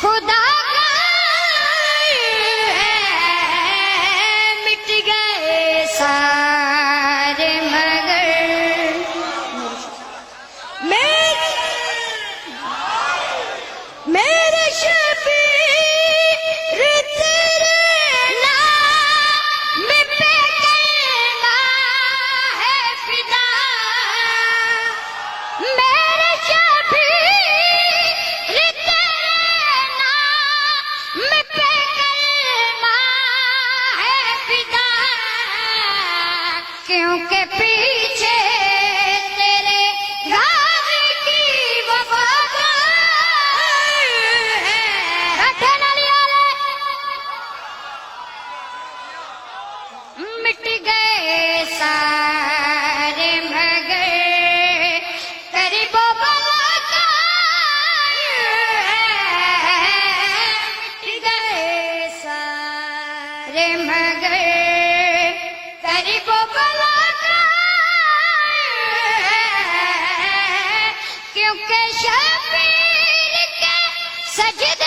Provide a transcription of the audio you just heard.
خدا مٹ گئے سارے مگر میرے شبیر تیرے نام پہ کرنا ہے فدا میرے شبیر تیرے نام پہ کرنا ہے فدا کیونکہ پیچھے تیرے گھر کی وفادار ہے مٹ گئے سارے مگر قریب و ملاقات ہے مٹ گئے سارے مگر قریب و ملاقات ہے کیونکہ شبیر کے سجدے